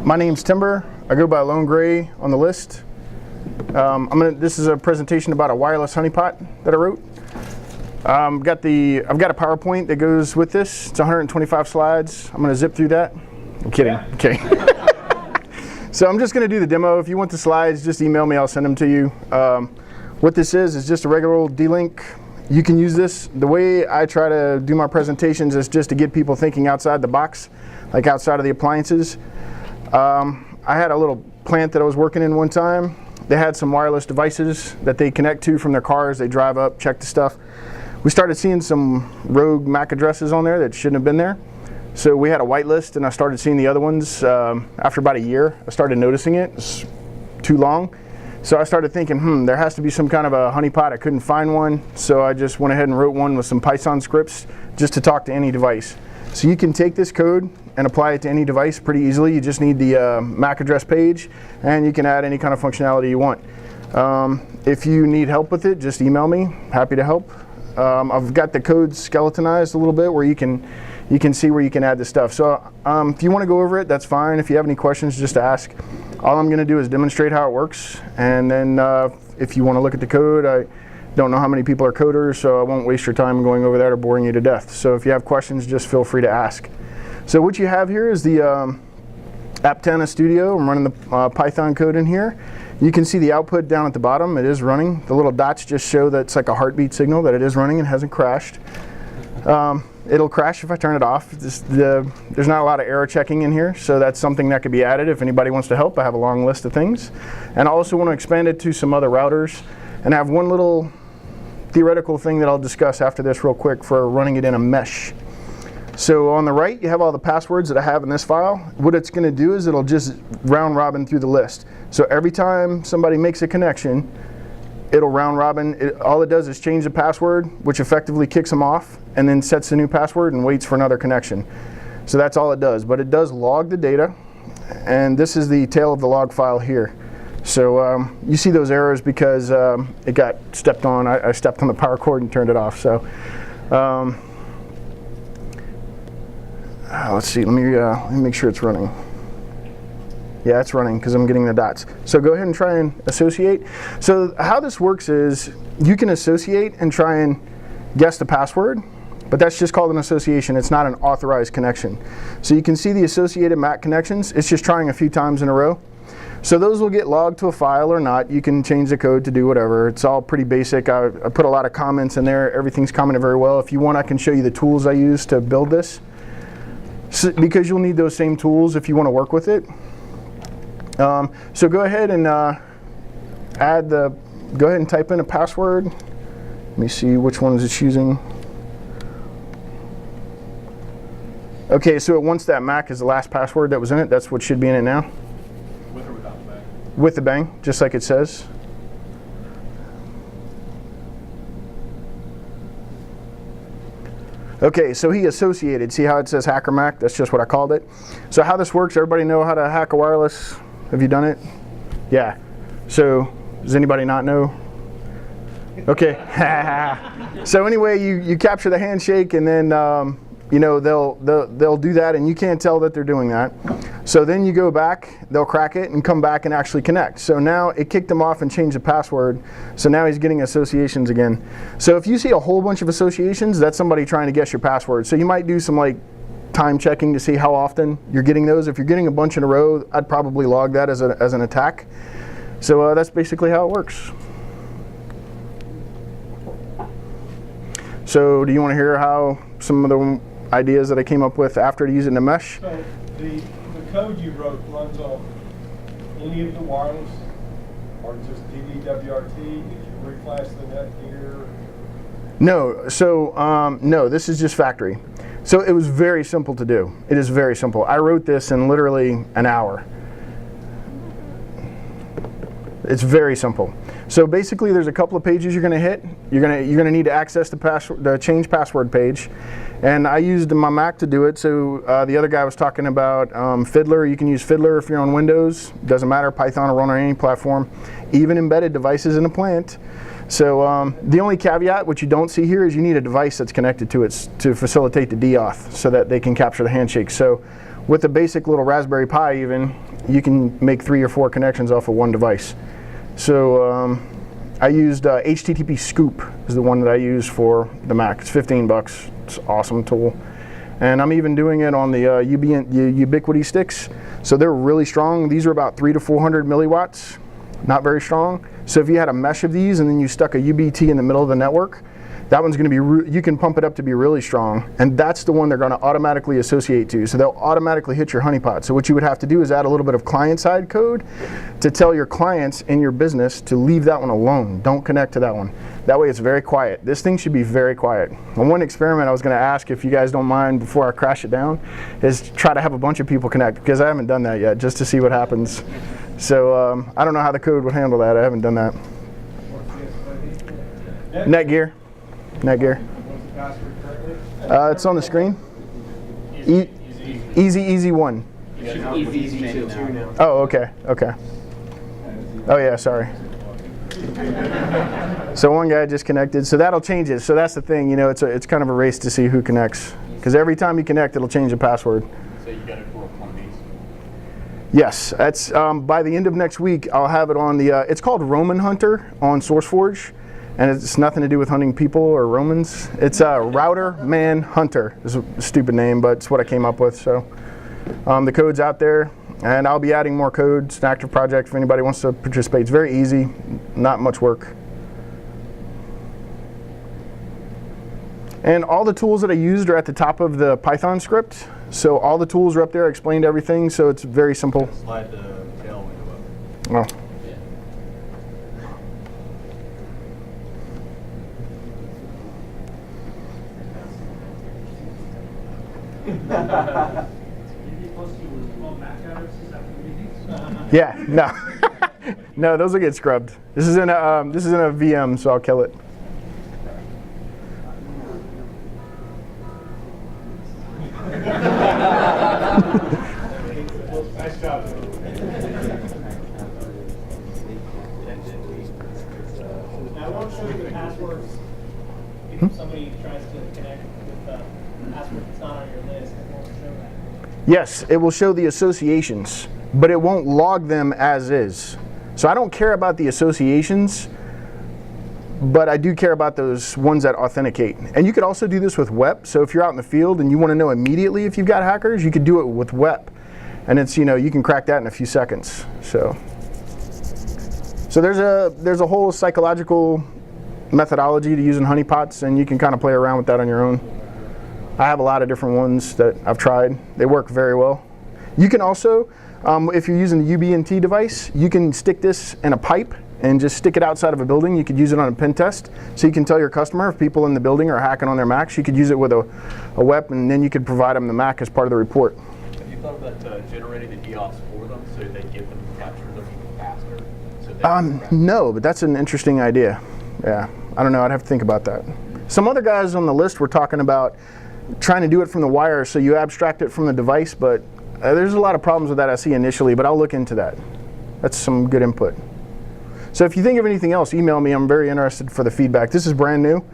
My name's Timber. I go by lonegray on the list. This is a presentation about a wireless honeypot that I wrote. I've got a PowerPoint that goes with this. It's 125 slides. I'm going to zip through that. I'm kidding. Yeah. Okay. So I'm just going to do the demo. If you want the slides, just email me. I'll send them to you. What this is just a regular old D-Link. You can use this. The way I try to do my presentations is just to get people thinking outside the box, like outside of the appliances. I had a little plant that I was working in one time. They had some wireless devices that they connect to from their cars. They drive up, check the stuff. We started seeing some rogue MAC addresses on there that shouldn't have been there. So we had a whitelist, and I started seeing the other ones. After about a year, I started noticing it. It's too long. So I started thinking, there has to be some kind of a honeypot. I couldn't find one. So I just went ahead and wrote one with some Python scripts just to talk to any device. So you can take this code and apply it to any device pretty easily. You just need the MAC address page, and you can add any kind of functionality you want. If you need help with it, just email me. Happy to help. I've got the code skeletonized a little bit where you can see where you can add the stuff. So if you want to go over it, that's fine. If you have any questions, just ask. All I'm going to do is demonstrate how it works, and then if you want to look at the code, I don't know how many people are coders, so I won't waste your time going over that or boring you to death. So if you have questions, just feel free to ask. So what you have here is the Aptana Studio. I'm running the Python code in here. You can see the output down at the bottom. It is running. The little dots just show that it's like a heartbeat signal that it is running and hasn't crashed. It'll crash if I turn it off. There's not a lot of error checking in here, so that's something that could be added if anybody wants to help. I have a long list of things. And I also want to expand it to some other routers. And I have one little theoretical thing that I'll discuss after this real quick for running it in a mesh. So on the right, you have all the passwords that I have in this file. What it's going to do is it'll just round robin through the list. So every time somebody makes a connection, it'll round robin. All it does is change the password, which effectively kicks them off, and then sets a new password and waits for another connection. So that's all it does. But it does log the data, and this is the tail of the log file here. So you see those errors because it got stepped on. I stepped on the power cord and turned it off. So let's see. Let me make sure it's running. Yeah, it's running because I'm getting the dots. So go ahead and try and associate. So how this works is you can associate and try and guess the password, but that's just called an association. It's not an authorized connection. So you can see the associated MAC connections. It's just trying a few times in a row. So those will get logged to a file or not. You can change the code to do whatever. It's all pretty basic. I put a lot of comments in there. Everything's commented very well. If you want, I can show you the tools I use to build this, because you'll need those same tools if you want to work with it. So go ahead and go ahead and type in a password. Let me see which ones it's using. Okay, so it wants that MAC as the last password that was in it. That's what should be in it now. With or without the bang? With the bang, just like it says. Okay, so he associated. See how it says hacker MAC? That's just what I called it. So how this works, everybody know how to hack a wireless? Have you done it? Yeah. So does anybody not know? Okay. So anyway, you capture the handshake, and then they'll do that, and you can't tell that they're doing that. So then you go back, they'll crack it and come back and actually connect. So now it kicked him off and changed the password. So now he's getting associations again. So if you see a whole bunch of associations, that's somebody trying to guess your password. So you might do some time checking to see how often you're getting those. If you're getting a bunch in a row, I'd probably log that as an attack. So that's basically how it works. So do you want to hear how some of the ideas that I came up with after to use it in a mesh? So the code you wrote runs on any of the wireless, or just DDWRT? Did you reflash the net here? No. So no, this is just factory. So it was very simple to do. It is very simple. I wrote this in literally an hour. It's very simple. So basically, there's a couple of pages you're going to hit. You're going to need to access the change password page, and I used my Mac to do it. So the other guy was talking about Fiddler. You can use Fiddler if you're on Windows. Doesn't matter. Python will run on any platform, even embedded devices in a plant. So the only caveat, which you don't see here, is you need a device that's connected to it to facilitate the deauth so that they can capture the handshake. So with a basic little Raspberry Pi even, you can make 3 or 4 connections off of one device. So I used HTTP Scoop is the one that I use for the Mac. It's $15. It's an awesome tool. And I'm even doing it on the Ubiquity sticks. So they're really strong. These are about 300 to 400 milliwatts, not very strong. So if you had a mesh of these and then you stuck a UBT in the middle of the network, that one's going to be, you can pump it up to be really strong, and that's the one they're going to automatically associate to. So they'll automatically hit your Honeypot. So what you would have to do is add a little bit of client-side code to tell your clients in your business to leave that one alone. Don't connect to that one. That way it's very quiet. This thing should be very quiet. And one experiment I was going to ask, if you guys don't mind before I crash it down, is try to have a bunch of people connect, because I haven't done that yet, just to see what happens. So I don't know how the code would handle that. I haven't done that. Netgear. It's on the screen. Easy one. Oh, okay. Oh yeah, sorry. So one guy just connected. So that'll change it. So that's the thing. You know, it's kind of a race to see who connects, because every time you connect, it'll change the password. So you got it for one of these. Yes, that's by the end of next week. I'll have it on the. It's called Roman Hunter on SourceForge. And it's nothing to do with hunting people or Romans. It's a Router Man Hunter. It's a stupid name, but it's what I came up with. So the code's out there, and I'll be adding more code. It's an active project if anybody wants to participate. It's very easy, not much work. And all the tools that I used are at the top of the Python script. So all the tools are up there. I explained everything, so it's very simple. Slide the tail window up. Oh. Yeah, no, no, those will get scrubbed. This is in a VM, so I'll kill it. Nice job. Now, I won't show you the passwords if somebody tries to connect with the password that's not on your list. It won't show that. Yes, it will show the associations, but it won't log them as is. So I don't care about the associations, but I do care about those ones that authenticate. And you could also do this with WEP. So if you're out in the field and you want to know immediately if you've got hackers, you could do it with WEP. And it's, you know, you can crack that in a few seconds. So there's a whole psychological methodology to using honeypots, and you can kind of play around with that on your own. I have a lot of different ones that I've tried. They work very well. You can also, if you're using the UBNT device, you can stick this in a pipe and just stick it outside of a building. You could use it on a pen test. So you can tell your customer if people in the building are hacking on their Macs, you could use it with a WEP, and then you could provide them the Mac as part of the report. Have you thought about generating the DOS for them so they get them captured them even faster? So no, but that's an interesting idea. Yeah, I don't know. I'd have to think about that. Some other guys on the list were talking about trying to do it from the wire, so you abstract it from the device, but there's a lot of problems with that I see initially, but I'll look into that. That's some good input. So if you think of anything else, email me. I'm very interested for the feedback. This is brand new,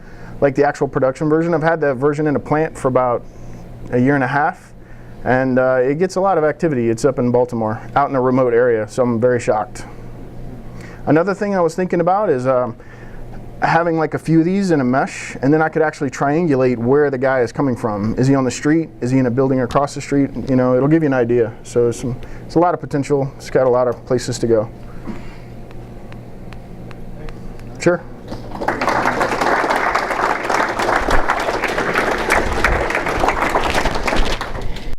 like the actual production version. I've had that version in a plant for about a year and a half, and it gets a lot of activity. It's up in Baltimore, out in a remote area, so I'm very shocked. Another thing I was thinking about is having like a few of these in a mesh, and then I could actually triangulate where the guy is coming from. Is he on the street? Is he in a building across the street? You know, it'll give you an idea. So it's a lot of potential. It's got a lot of places to go. Sure.